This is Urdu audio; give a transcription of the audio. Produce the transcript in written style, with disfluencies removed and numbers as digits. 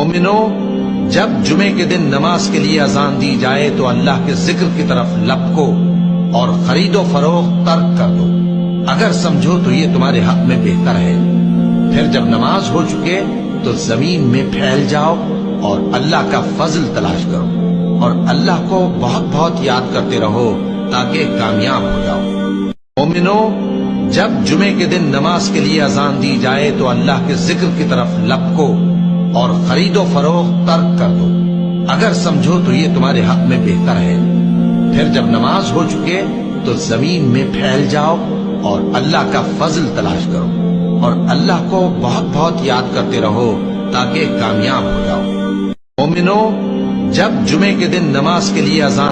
مومنو، جب جمعے کے دن نماز کے لیے اذان دی جائے تو اللہ کے ذکر کی طرف لپکو اور خرید و فروخت ترک کر دو، اگر سمجھو تو یہ تمہارے حق میں بہتر ہے۔ پھر جب نماز ہو چکے تو زمین میں پھیل جاؤ اور اللہ کا فضل تلاش کرو، اور اللہ کو بہت بہت یاد کرتے رہو تاکہ کامیاب ہو جاؤ۔ مومنو، جب جمعے کے دن نماز کے لیے اذان دی جائے تو اللہ کے ذکر کی طرف لپکو اور خرید و فروخت ترک کر دو، اگر سمجھو تو یہ تمہارے حق میں بہتر ہے۔ پھر جب نماز ہو چکے تو زمین میں پھیل جاؤ اور اللہ کا فضل تلاش کرو، اور اللہ کو بہت بہت یاد کرتے رہو تاکہ کامیاب ہو جاؤ۔ مومنو، جب جمعے کے دن نماز کے لیے اذان